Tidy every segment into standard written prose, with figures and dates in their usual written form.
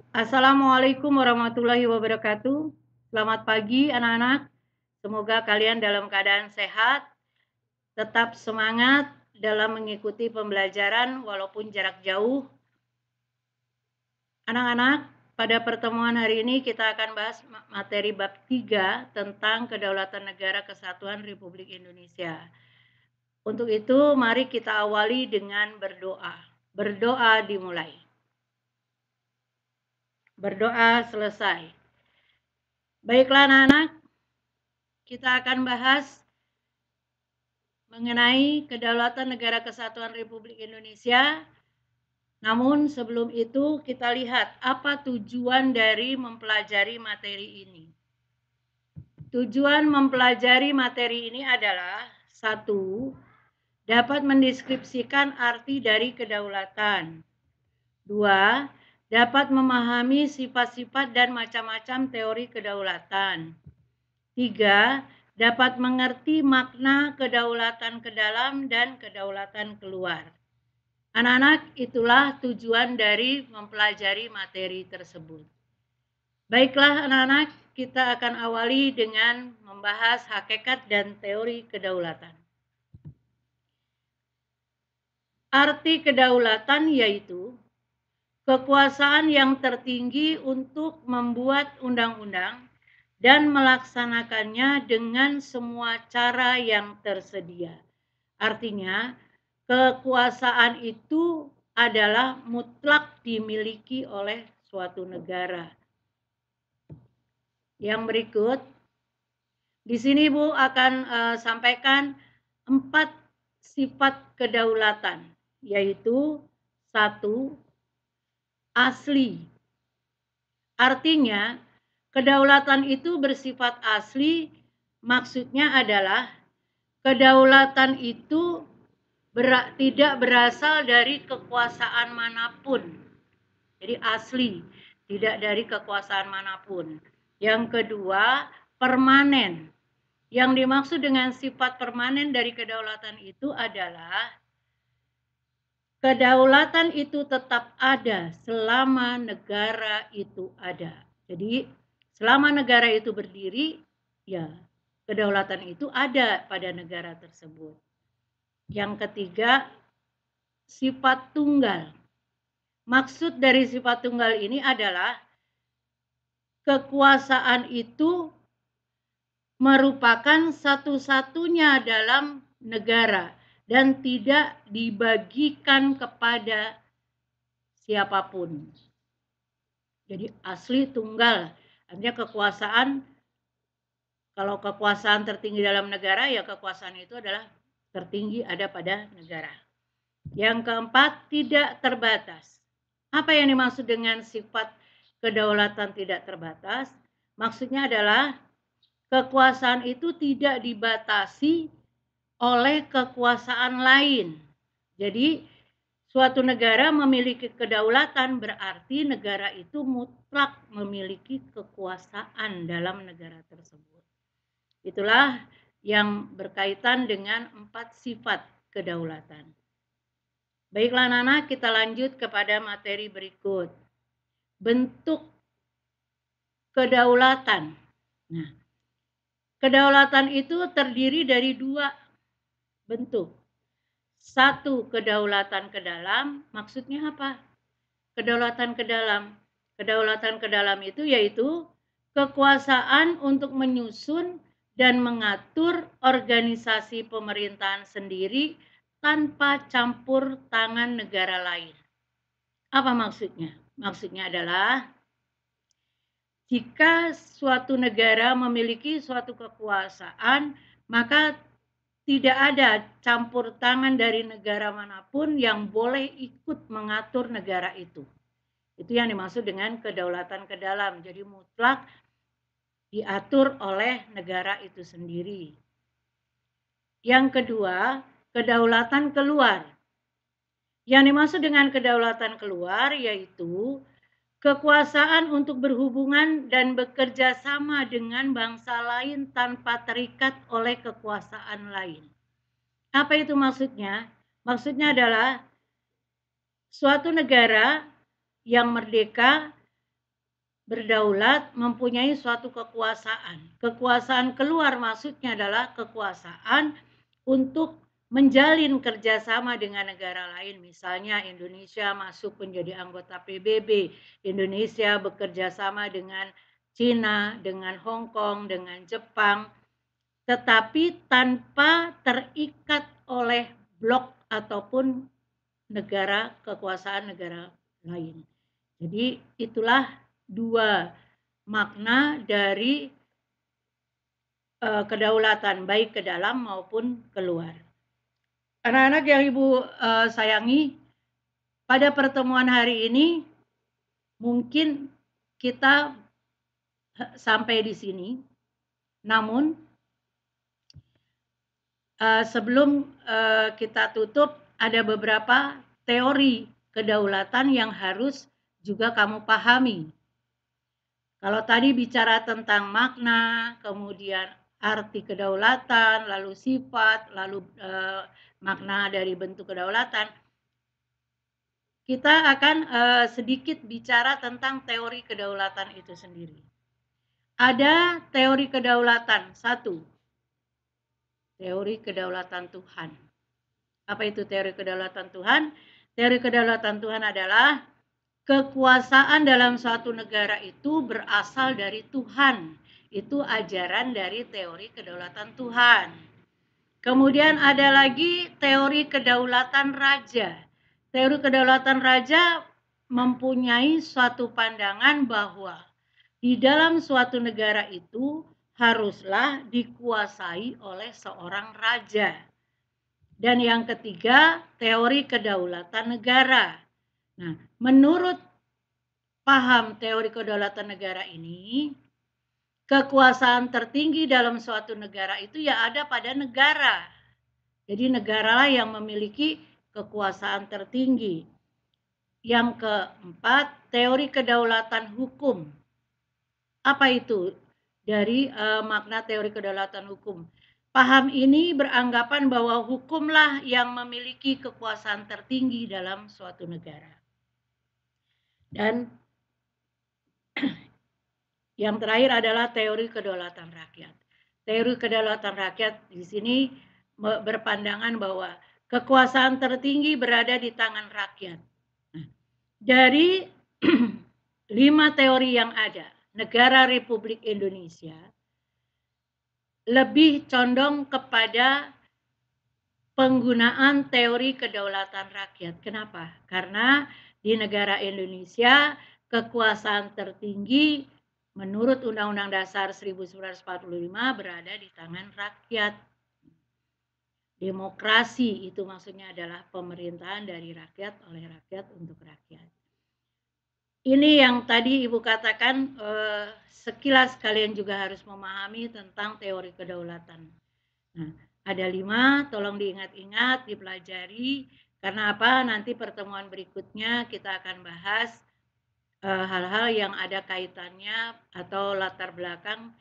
Assalamualaikum warahmatullahi wabarakatuh. Selamat pagi anak-anak. Semoga kalian dalam keadaan sehat, tetap semangat dalam mengikuti pembelajaran walaupun jarak jauh. Anak-anak, pada pertemuan hari ini kita akan bahas materi bab 3 tentang Kedaulatan Negara Kesatuan Republik Indonesia. Untuk itu, mari kita awali dengan berdoa. Berdoa dimulai. Berdoa selesai. Baiklah anak-anak, kita akan bahas mengenai Kedaulatan Negara Kesatuan Republik Indonesia. Namun sebelum itu kita lihat apa tujuan dari mempelajari materi ini. Tujuan mempelajari materi ini adalah: 1. Dapat mendeskripsikan arti dari kedaulatan. 2. Dapat memahami sifat-sifat dan macam-macam teori kedaulatan. 3. Dapat mengerti makna kedaulatan ke dalam dan kedaulatan keluar. Anak-anak, itulah tujuan dari mempelajari materi tersebut. Baiklah anak-anak, kita akan awali dengan membahas hakikat dan teori kedaulatan. Arti kedaulatan yaitu kekuasaan yang tertinggi untuk membuat undang-undang dan melaksanakannya dengan semua cara yang tersedia. Artinya, kekuasaan itu adalah mutlak dimiliki oleh suatu negara. Yang berikut, di sini Bu akan sampaikan 4 sifat kedaulatan, yaitu 1. Asli. Artinya, kedaulatan itu bersifat asli, maksudnya adalah kedaulatan itu tidak berasal dari kekuasaan manapun. Jadi asli, tidak dari kekuasaan manapun. Yang kedua, permanen. Yang dimaksud dengan sifat permanen dari kedaulatan itu adalah kedaulatan itu tetap ada selama negara itu ada. Jadi selama negara itu berdiri, ya kedaulatan itu ada pada negara tersebut. Yang ketiga, sifat tunggal. Maksud dari sifat tunggal ini adalah kekuasaan itu merupakan satu-satunya dalam negara dan tidak dibagikan kepada siapapun. Jadi asli tunggal. Artinya kekuasaan, kalau kekuasaan tertinggi dalam negara, ya kekuasaan itu adalah tertinggi ada pada negara. Yang keempat, tidak terbatas. Apa yang dimaksud dengan sifat kedaulatan tidak terbatas? Maksudnya adalah kekuasaan itu tidak dibatasi oleh kekuasaan lain. Jadi suatu negara memiliki kedaulatan berarti negara itu mutlak memiliki kekuasaan dalam negara tersebut. Itulah yang berkaitan dengan 4 sifat kedaulatan. Baiklah anak-anak, kita lanjut kepada materi berikut. Bentuk kedaulatan. Nah, kedaulatan itu terdiri dari 2 bentuk. 1, kedaulatan ke dalam. Maksudnya apa? Kedaulatan ke dalam. Kedaulatan ke dalam itu yaitu kekuasaan untuk menyusun dan mengatur organisasi pemerintahan sendiri tanpa campur tangan negara lain. Apa maksudnya? Maksudnya adalah jika suatu negara memiliki suatu kekuasaan, maka tidak ada campur tangan dari negara manapun yang boleh ikut mengatur negara itu. Itu yang dimaksud dengan kedaulatan ke dalam. Jadi mutlak diatur oleh negara itu sendiri. Yang kedua, kedaulatan keluar. Yang dimaksud dengan kedaulatan keluar yaitu kekuasaan untuk berhubungan dan bekerja sama dengan bangsa lain tanpa terikat oleh kekuasaan lain. Apa itu maksudnya? Maksudnya adalah suatu negara yang merdeka berdaulat, mempunyai suatu kekuasaan. Kekuasaan keluar maksudnya adalah kekuasaan untuk menjalin kerjasama dengan negara lain. Misalnya Indonesia masuk menjadi anggota PBB, Indonesia bekerja sama dengan Cina, dengan Hong Kong, dengan Jepang, tetapi tanpa terikat oleh blok ataupun negara, kekuasaan negara lain. Jadi itulah dua makna dari kedaulatan, baik ke dalam maupun keluar. Anak-anak yang Ibu sayangi, pada pertemuan hari ini mungkin kita sampai di sini. Namun sebelum kita tutup, ada beberapa teori kedaulatan yang harus juga kamu pahami. Kalau tadi bicara tentang makna, kemudian arti kedaulatan, lalu sifat, lalu makna dari bentuk kedaulatan, kita akan sedikit bicara tentang teori kedaulatan itu sendiri. Ada teori kedaulatan, satu, teori kedaulatan Tuhan. Apa itu teori kedaulatan Tuhan? Teori kedaulatan Tuhan adalah kekuasaan dalam suatu negara itu berasal dari Tuhan. Itu ajaran dari teori kedaulatan Tuhan. Kemudian ada lagi teori kedaulatan raja. Teori kedaulatan raja mempunyai suatu pandangan bahwa di dalam suatu negara itu haruslah dikuasai oleh seorang raja. Dan yang ketiga, teori kedaulatan negara. Nah, menurut paham teori kedaulatan negara ini, kekuasaan tertinggi dalam suatu negara itu ya ada pada negara. Jadi negara yang memiliki kekuasaan tertinggi. Yang keempat, teori kedaulatan hukum. Apa itu dari makna teori kedaulatan hukum? Paham ini beranggapan bahwa hukumlah yang memiliki kekuasaan tertinggi dalam suatu negara. Dan yang terakhir adalah teori kedaulatan rakyat. Teori kedaulatan rakyat di sini berpandangan bahwa kekuasaan tertinggi berada di tangan rakyat. Nah, dari 5 teori yang ada, negara Republik Indonesia lebih condong kepada penggunaan teori kedaulatan rakyat. Kenapa? Karena di negara Indonesia kekuasaan tertinggi menurut Undang-Undang Dasar 1945 berada di tangan rakyat. Demokrasi itu maksudnya adalah pemerintahan dari rakyat oleh rakyat untuk rakyat. Ini yang tadi Ibu katakan, sekilas kalian juga harus memahami tentang teori kedaulatan. Nah, ada 5, tolong diingat-ingat, dipelajari. Karena apa? Nanti pertemuan berikutnya kita akan bahas hal-hal yang ada kaitannya atau latar belakang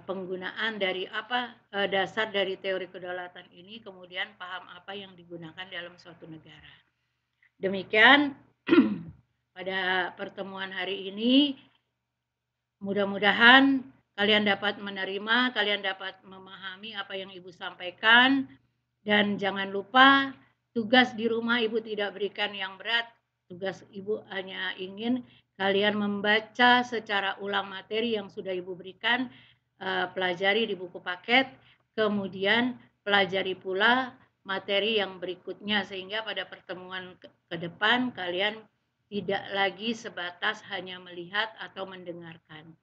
penggunaan dari apa dasar dari teori kedaulatan ini, kemudian paham apa yang digunakan dalam suatu negara. Demikian pada pertemuan hari ini, mudah-mudahan kalian dapat menerima, kalian dapat memahami apa yang Ibu sampaikan, dan jangan lupa tugas di rumah Ibu tidak berikan yang berat. Tugas Ibu hanya ingin kalian membaca secara ulang materi yang sudah Ibu berikan, pelajari di buku paket, kemudian pelajari pula materi yang berikutnya sehingga pada pertemuan ke depan kalian tidak lagi sebatas hanya melihat atau mendengarkan.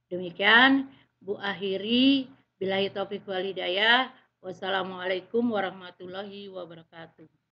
Demikian Bu akhiri, billahi taufiq wal hidayah. Wassalamualaikum warahmatullahi wabarakatuh.